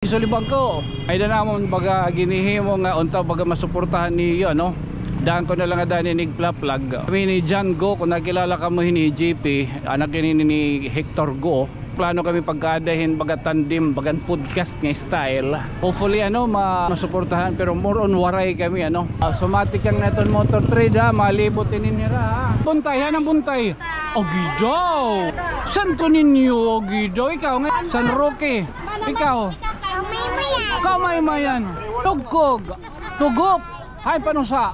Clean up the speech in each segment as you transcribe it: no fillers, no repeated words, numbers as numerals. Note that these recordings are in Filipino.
Sulibang ko ay na namon baga ginihimo nga unta baga masuportahan ni ano daan ko na lang nga ni nigplaplag kami ni John Go kung nakilala ka mo ni JP anak ni Hector Go. Plano kami pagkadahin baga tandem bagan podcast nga style, hopefully ano masuportahan pero more on waray kami ano somatic ang naton motor trade ha malibot ininira buntay han ang buntay Ogidaw Santo Niño Ogidaw ikaw nga San Roque ikaw Kamay-mayan Tugkog Tugop hay panusa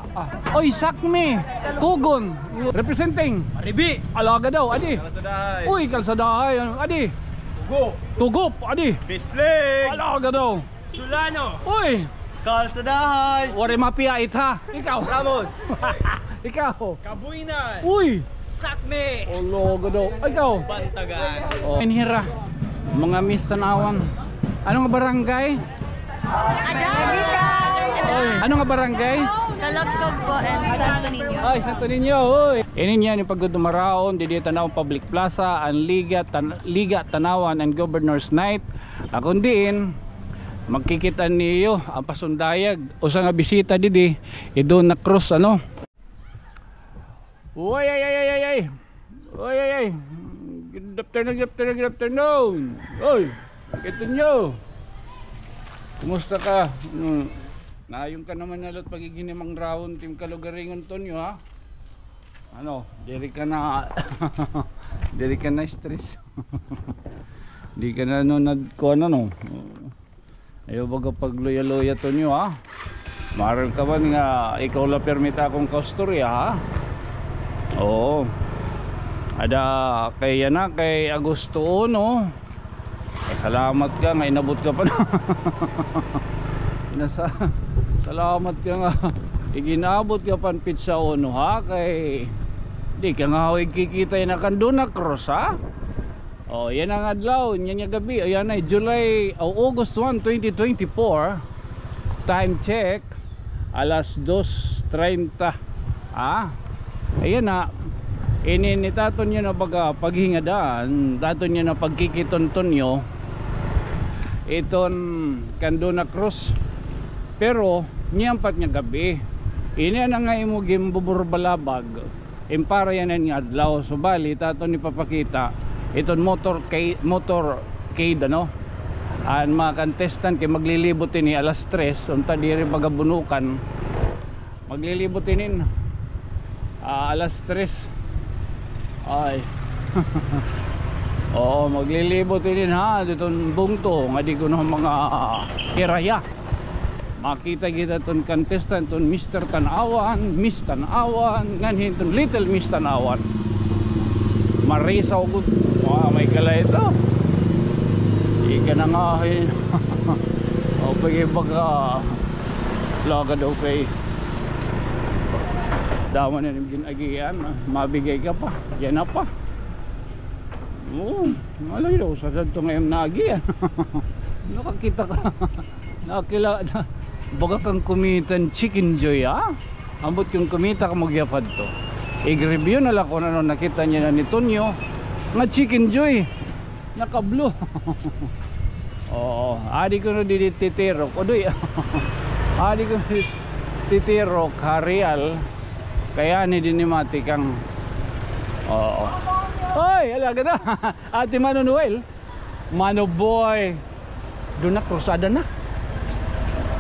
oy sakmi Kugon representing Aribi alaga daw adi Kalsadahay uy kalsadahay adi Tugop adi Bisling alaga daw Sulano uy Kalsadahay wari mapiait ha ikaw Ramos ikaw Kabuinan uy Sakme alaga daw ikaw Bantagan Inhira mga mistanawan ano nga barangay ano nga barangay? Kalagkog po and Santo Niño. Ay, Santo Niño, oy. Ini niya ni pagdumaraon di Tanawan Public Plaza ang Liga Tanawan and Governor's Night. Akong diin magkikita niyo ang pasundayag usa nga bisita didi idon na cross ano. Oy ay. Oy ay. Good afternoon. Oy, kito nyo. Kumusta ka? Naayong ka naman nalot pagiginimang round team kalugaringon tonyo ha? Ano, diri ka na diri ka na stress. Di ka na nagkuan ano. Ayaw baga pagloya-loya tonyo ha? Maral ka ba nga ikaw la permita akong kaustorya ha? Oo. Ada kay yana kay Agosto no. Salamat ka nga inabot ka pa na. Salamat ka nga iginabot ka pan pizza ono ha kay di ka nga hoy kikita na kanduna cross ha. Oh yan ang adlaw nya gabi ayan ay July August 1, 2024 time check alas 2:30 ha. Ayan na ini taton nyo na baga paghingadaan taton nyo na pagkikitonton nyo iton kanduna cross pero niyampat niya gabi ini na nga imo gimbuburbalabag impara yan nga adlaw so bali taton ni papakita iton motorcade ano ang mga contestant kay maglilibot ini alas 3 unta diri bagabunukan maglilibot inin alas 3 ay oo maglilibot din ha ditong bungto nga di ko ng mga kiraya makita kita ton contestant ton Mr. Tanawan Miss Tanawan nganin ton Little Miss Tanawan Marisa ugod may kalay ito ika na nga o pagi baga laga daw kay daman na yung ginagian mabigay ka pa yan na pa oo malay daw sa santo ngayon nagian nakakita ka nakakila baga kang kumitan Chicken Joy ha ambot yung kumita ka magyapad to i-review na lang kung ano nakita niya na ni Tonyo nga Chicken Joy naka blue oo adi ko no dititirok o doy adi ko titirok harial kaya ni dinimati kang oo oy alaga na ati Mano Noel Mano Boy doon na krusada na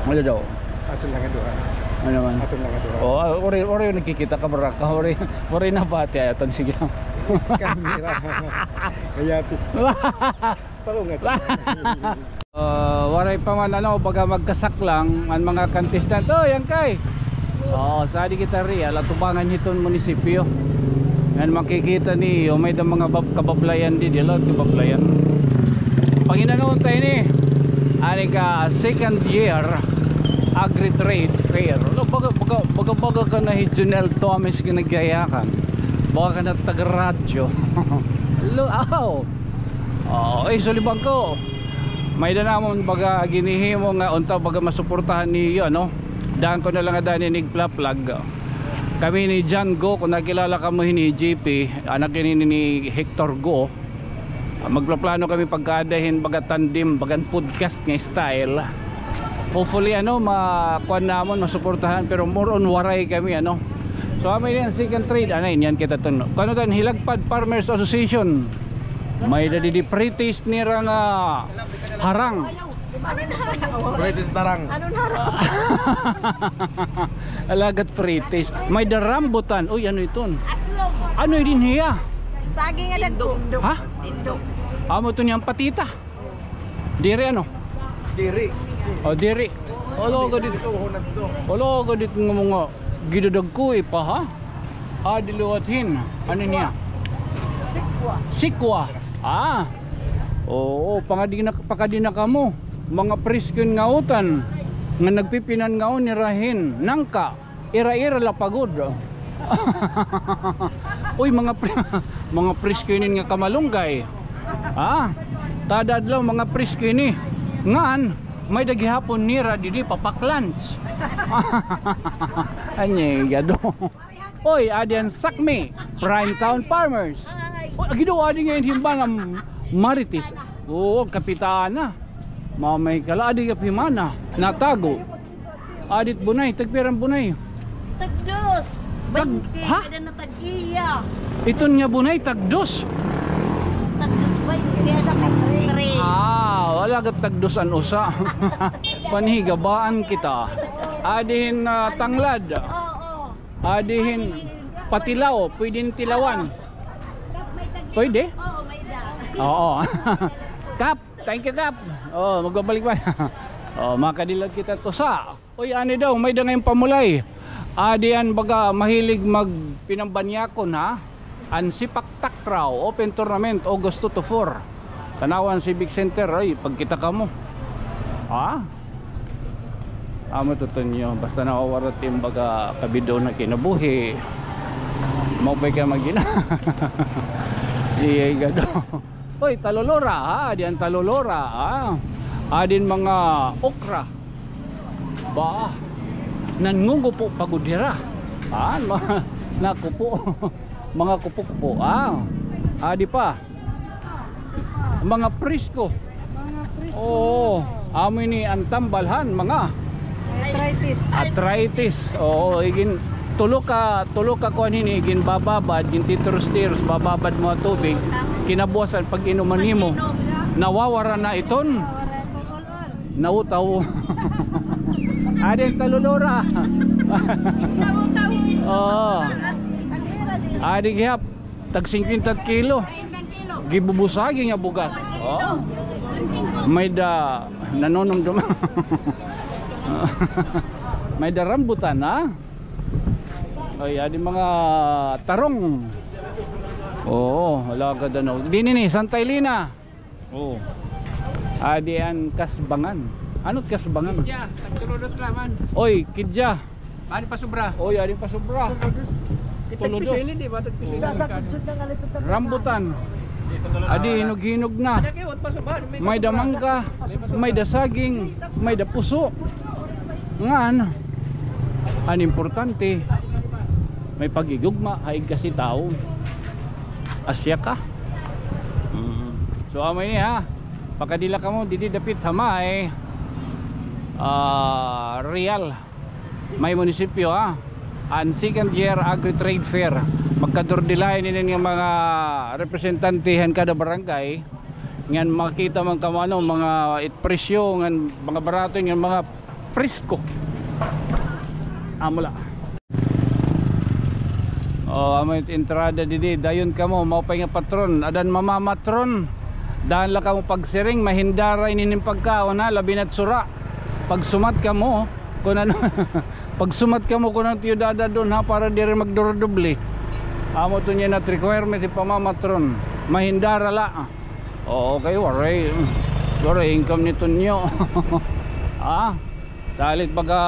ano daw Ato lang doon ano naman Ato lang doon oo ori nakikita ka baraka ori na bati aton sige lang kamera kaya pis palungat waray pa man ano baga magkasak lang ang mga contestant yan kay sa di kita real atubangan hiton munisipyo yan makikita niyo may da mga kabablayan di dilo kabablayan Panginoon tayo ni ani ka second year agri trade fair baga ka na Junel Thomas kinagayakan baga ka na taga-radyo luaw sulibang ko may da namon baga ginihimo nga unta baga masuportahan ni ano daan ko na lang nga ni nigplaplag kami ni John Go kung nakilala ka mo ni JP anak ni Hector Go. Magplaplano kami pagkadahin baga tandem bagan podcast nga style. Hopefully makuan namon masuportahan, pero more on waray kami So may yan second trade yan kita tuno. Kano tan Hilagpad Farmers Association. May dadi pretest nira nga harang. Pretest tarang. Alagat pretest. May da rambutan. Uy, ano iton? Aslong. Ano din hiya? Saging nga dagko. Ha? Tindog. Amo to niyang patita. Dire Diri. O dire. Olo gadit. Suhunan to. Olo gadit nga mga gidadag ko pa ha. Diluwathin. Ano niya? Sikwa. Oo, pakadina kamo. Mga priskon nga utan nga nagpipinan nga nirahin nangka ira-ira la pagod. Uy, mga priskon nga kamalunggay. Tadadlaw mga priskon ngan may dagihapon nira didi papaklans. Anye gado. Oy, adian sakmi Prime Town Farmers. Gido adi nga himba ng Marites. Oo, kapitana. Mamay kala adi ka pimana. Natago. Adit bunay, tagpirang bunay. Tagdos. Ha? Kada na tag-iya. Iton nga bunay tagdos. Tagdos ba? Kaya sa katre. Wala gat tagdosan usa. Panhigabaan kita. Adihin tanglad. Oo. Adihin patilaw, pwedeng tilawan. Pwede? Oo, may da. Oo. Kap, thank you Kap. Magbabalik pa. Makadilag kita to sa. Uy, ani daw, may dangayong pamulay. Adian baga mahilig magpinambanyakon ha. An Sipak Takraw Open Tournament August 2 to 4. Tanawan Civic Center. Ay, pagkita ka mo. Amo tutunyo. Basta nakawara tim baga kabido na kinabuhi. Maupay ka magina. Iyay gado. Oy, talolora diyan talolora adin mga okra. Ba, nangungo po pagudira. Nakupo. Mga kupo-kupo. Adi pa. Mga prisko. Oo, amo ni ang tambalhan mga arthritis. Oo, igin tulo ka kuan hini igin bababad, gin tiros bababad mo tubig. Kinabuasan pag inuman nimo, nawawara na iton. Nautaw. Adin talulura. Oo. Adi gihap tag 50 kilo. Gibubusagi nga bugas. May da nanonom dum. May da rambutan Ay, adi mga tarong. Wala ka danaw. Dini ni Santa Elena. Adi an kasbangan. Ano't kasbangan? Kidja, tagtulodos laman. Oy, kidja. Ani pa sobra. Oy, adi pa sobra. Tuludos. Di ba tagpisili? Rambutan. Adi hinog-hinog na. May da mangga, may da saging, may da puso. Ngan, an importante, may pagigugma, haig kasi tao. Asya ka. So amay ni pakadila ka mo, didi dapit hamay. Real. May munisipyo ang second year agri-trade fair. Pagkadordilayan nila ng mga representantehan kada barangay. Ngan makita man kamano mga presyo ngan mga barato ngan mga presko. Amula. Amay entrada didi dayon kamo maupay nga patron adan mamamatron. Daan la kamo pagsiring mahindara inining pagkaon labi na't sura. Pag sumat kamo kun ano pag sumat kamo kun ang tiyudada doon para dire magdorodoble. Amo to niya not requirement si pamamatron mahindara la. Okay, waray. Waray income nito nyo. Dalit baga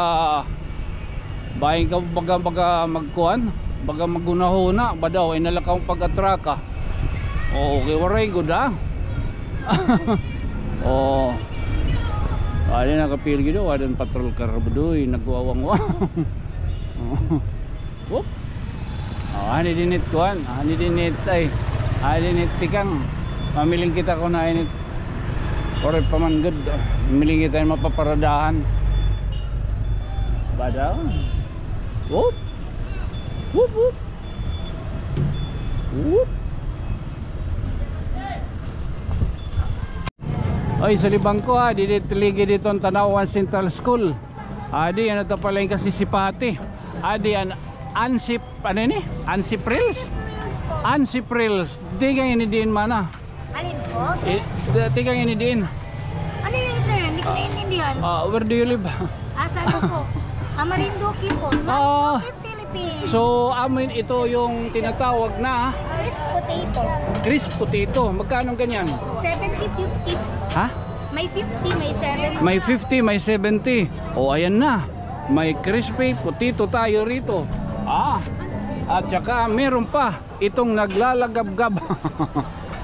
bayin ka baga magkuhan, baga magunahuna badaw ay nalakaw pag-atraka. Okay, waray good Ada nakapil gitu, ada patrol car bedoy nagwawang-wang. Whoop. Ani dinit kuan, ani dinit ay. Ani dinit tikang. Mamiling kita ko na init. Ore pa man good. Mamiling kita yung mapaparadahan. Badaw. Whoop. Whoop whoop. Whoop. Oy, sa libang ko ha, diligi dito ang Tanawan Central School. Adi, ano to pala yung kasisipati. Adi, Ansip, ano yun eh? Ansiprils? Ansiprils. Di kang inidiin mana. Alin po? Di kang inidiin. Ano yun sir? Hindi ko naiintindihan. Where do you live? Saan po? Marinduque po. Ah. Marinduque, Philippines. So, amin ito yung tinatawag na Crisp potato. crisp potato. Magkano ganyan? 70-50. Ha? May 50, may 70. May 50, may 70. O ayan na. May crispy potato tayo rito. At saka meron pa itong naglalagab-gab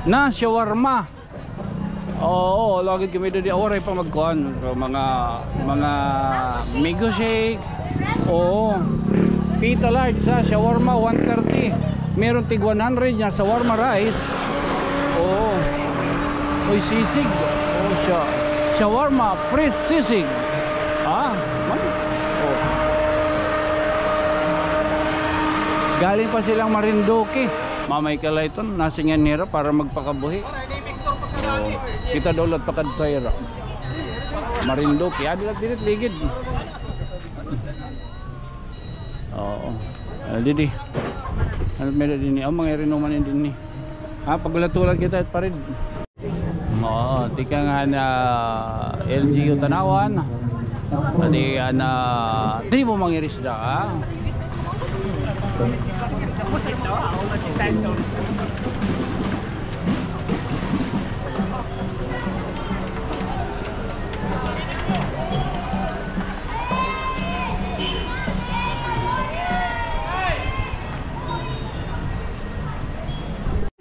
na shawarma. Oo, lagi kami doon. Oray pa magkuhan. So, mga mango shake. Oo. Pita large sa shawarma 130. Meron tig 100 na shawarma rice. Oo. Uy, sisig. Oh, shawarma fresh sisig. Man. Oh. Galing pa silang Marinduque. Mamay kalayton nasingan nira para magpakabuhi. Oh. Kita dolat pakad sayra. Marinduque. Adi lang dinit ligid. Oo. Didi. Ano meron din ni? Mga rinuman din ni. Paglatulan kita at parid. Oo, tika nga na LGU Tanawan. Adi na di mo mangirisda ka.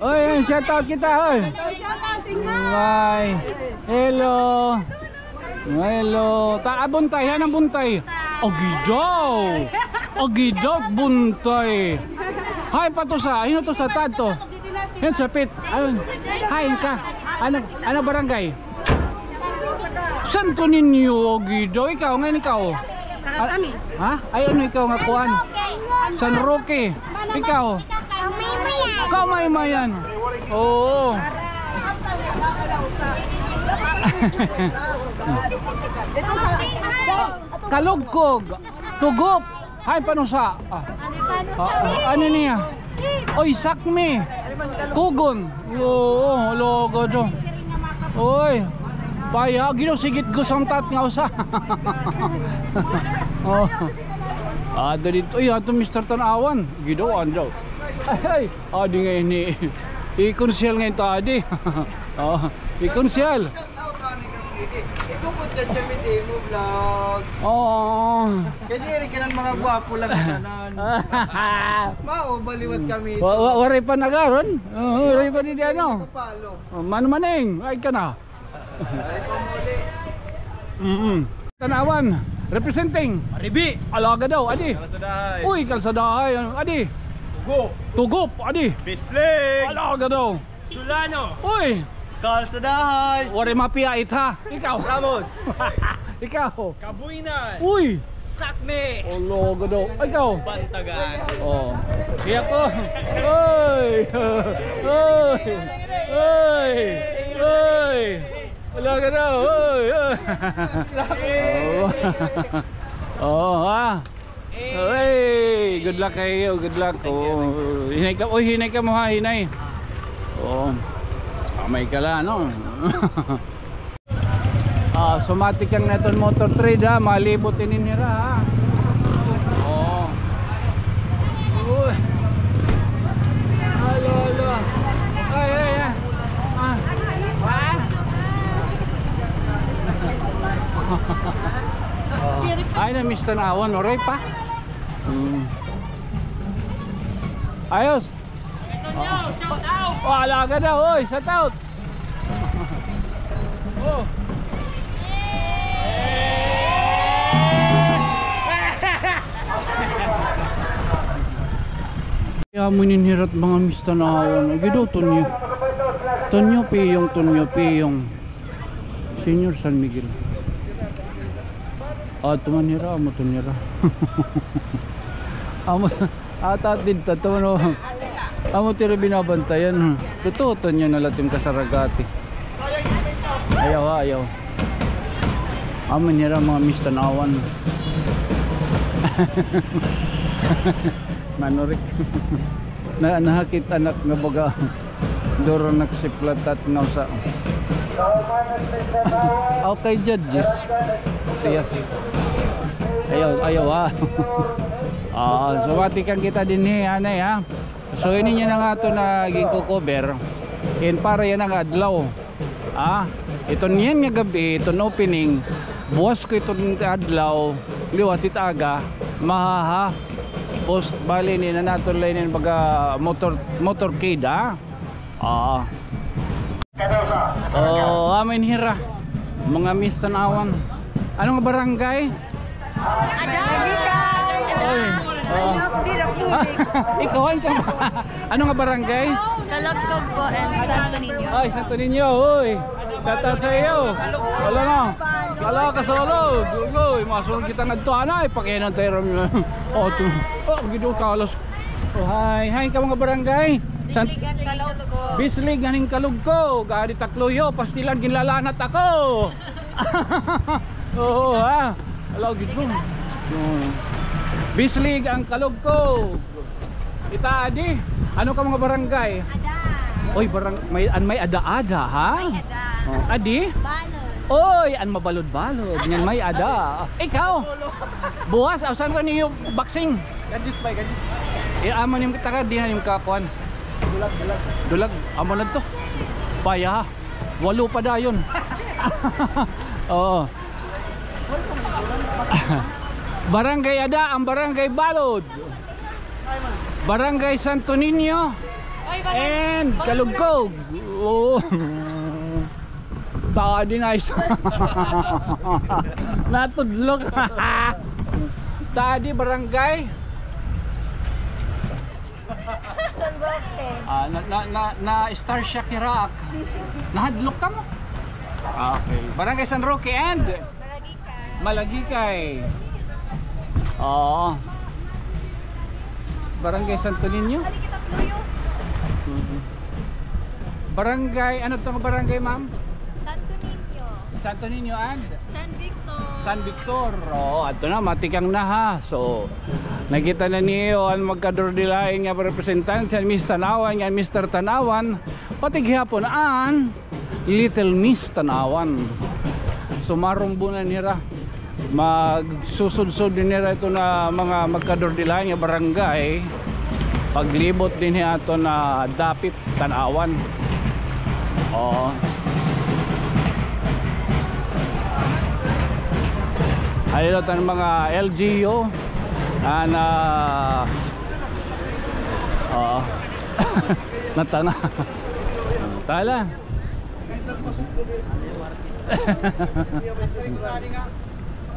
Oy, shout out kita, oy. Bye. Hello. Hello. Buntay, yan ang buntay. Ogidaw. Ogidaw buntay. Hay pa to sa, hino to sa tad to. Yan sa pit. Hay ka. Ano barangay? Santo Niño, Ogidaw. Ikaw, ngayon ikaw. Kami. Ha? Ay ano ikaw nga kuan? San Roque. Ikaw. Kamay mayan. Oo. Kalugkog. Tugop. Hay panusa. Ano niya? Oy, sakme. Kugon. Oo, logo do. Oy. Paya, gino sigit gusang tat nga usa. Oh. Dito, ato Mr. Tanawan. Gidoan daw. Ay, adi nga ini. I-conceal ngayon tadi. I-conceal. Ito po dyan kami demo vlog. Oo. Kanya rin ka ng mga gwapo lang kanan. Baliwat kami ito. Waray pa nagaron. Waray pa di ano. Palo. Maning, ay ka na. Ay pa muli. Tanawan, representing. Aribi. Alaga daw, adi. Kalsadahay. Uy, kalsadahay. Adi. Tugop, adi. Bisling. Alaga daw. Sulano. Uy. Kalsadahay. Waray mapiyait ha. Ikaw. Ramos. Ikaw. Kabuinan. Uy. Sakme. Alaga daw. Ikaw. Bantagan. Oh. Kaya ko. Oy. Oy. Oy. Oy. Alaga daw. Oy. Oh, ha. Hey, good luck kayo, good luck. Oh, hinay ka, oy, hinay ka mo ha, hinay. Oh. May kala no. Somatic ang neton motor trade ha, malibot ininira ha. Oh. Uy. Halo. Ay. Ay na Mr. Tanawan, oray pa. Ayos. Shout out. Alaga daw, oy, shout out. Oh. Kaya mo ninhirat mga Mr. Tanawan. Gidoto niyo. Tonyo Piyong Senior San Miguel. Tumanira mo Tonyera. Amo din tatuno. Amo tira binabantayan. Totoo Tonyo na latim kasaragati. Ayaw. Amo nira mga mistanawan. Manorik. Nahakit anak nga baga. Doro nagsiplatat nga sa okay judges. Yes. Ayaw so matikan kita din anay ha. So ini niya na nga ito na giko-cover. And para yan ang adlaw. Ito niyan nga gabi, ito na opening. Buwas ko itong adlaw, liwat itaga, mahaha. Post bali ni na nato line baga motorcade amin hira mga mistanawan. Anong barangay? Ikaw ay ano nga barangay? Kalugkog po and Santo Niño. Ay, Santo Niño, uy. Shout out sa iyo. Wala na. Wala ka sa ulog. Uy, masunod kita nagtuana. Ipakinan tayo rin. Gido kalos. Hi ka mga barangay. Bislig ganing Kalugkog. Gadi takloyo. Pastilan ginlalanat ako. Oo ha. Alaw gido. Bislig ang Kalugkog. Kita adi. Ano ka mga barangay? Oy, may ada-ada ha? May ada. Adi? Balod. Oy, an mabalod-balod. Ngan may ada. Ikaw. Buwas asan ka niyo boxing? Gajis. Amo nim kita ka di na nim kakuan. Dulag. Amo na to. Paya. 8 pa dayon. Oo. Barangay ada ang Barangay Balod. Barangay Santo Niño and Kalugkog. Tadi nice. Natudlok. Tadi barangay na Star Shakirak. Nahadlok ka mo? Okay. Barangay San Roque and Malagikay. Barangay Santo Niño. Barangay, ano itong barangay ma'am? Santo Niño and? San Victor. Ato na, matikang na ha. So, nakita na niyo ang magkadordilain nga representante ang Miss Tanawan, nga Mr. Tanawan, pati gihapon ang Little Miss Tanawan. So, marumbo na nila. Magsusud-sud din nila ito na mga magkadordilain nga barangay. Paglibot din niya ito na Dapit Tanawan. Ayun ang mga LGU na natana. Tala.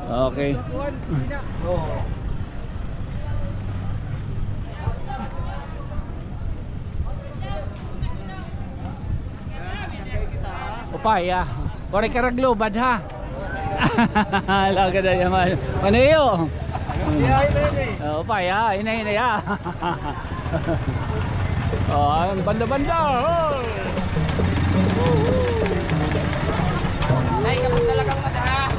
Okay. Upaya. Ore karaglo bad ha. Laga na yaman. Ano iyo? Upaya, ina ya. Ang banda-banda. Ay, kapag talagang mata.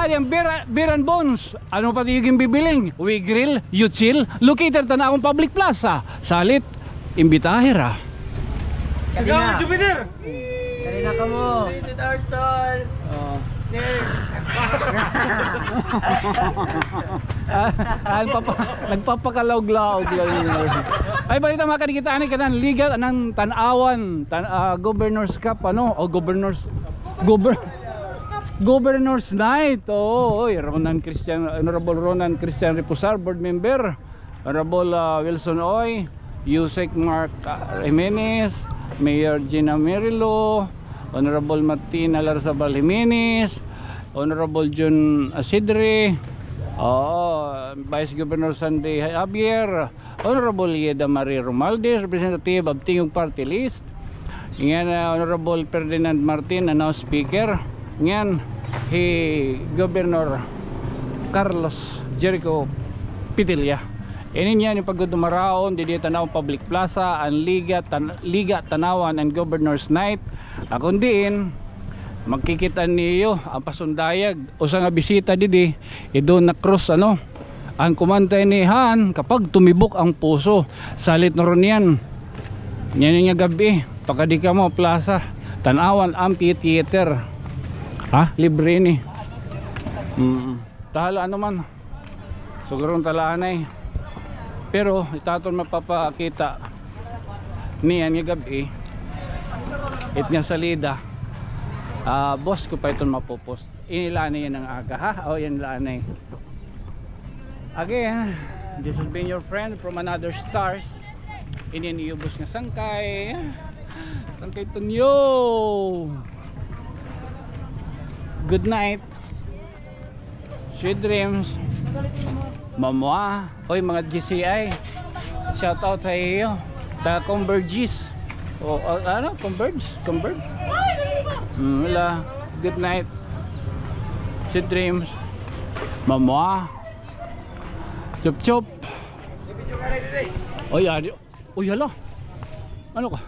Yung beer and bones. Ano pati yung bibiling? We grill, you chill. Located na akong public plaza. Salit, imbitahira. Kanina. Kanina ka mo. Visit our stall. Nagpapakalawg-lawg lang. Ay, balita mga kanikitaan ni kanan legal ng Tanawan, Governor's Cup Governor's Night. Honorable Ronan Christian Reposar, board member. Honorable Wilson Oy, Yusek Mark Jimenez, Mayor Gina Merilo, Honorable Martina Larzabal Jimenez, Honorable John Asidre, Vice Governor Sandy Javier, Honorable Yeda Marie Romualdez, representative of Tingog Party List. Ngayon, Honorable Ferdinand Martin, now speaker. Ngayon, Governor Carlos Jericho Pitilla. Inin yan yung pagdumaraon di tanaw public plaza ang Liga Tanawan and Governor's Night. Akong diin magkikita niyo ang pasundayag o sa nga bisita didi doon na cross ang kumantay ni Han kapag tumibok ang puso salit na ron yan yung gabi pagkadi ka mo plaza Tanawan Amphitheater libre ni tahala man sigurong talaan pero itaton mapapakita niyan nga gabi it nga salida boss ko pa itong mapopost inilaan yan ng aga yan laan again this has been your friend from another stars ininiubos nga sangkay tunyo good night sweet dreams Mamwa, oy mga GCI, shout out tayo, ta Converges, Converge, wala, good night, sweet dreams, Mamwa, chup chup, oy adi, oy hala, ano ka?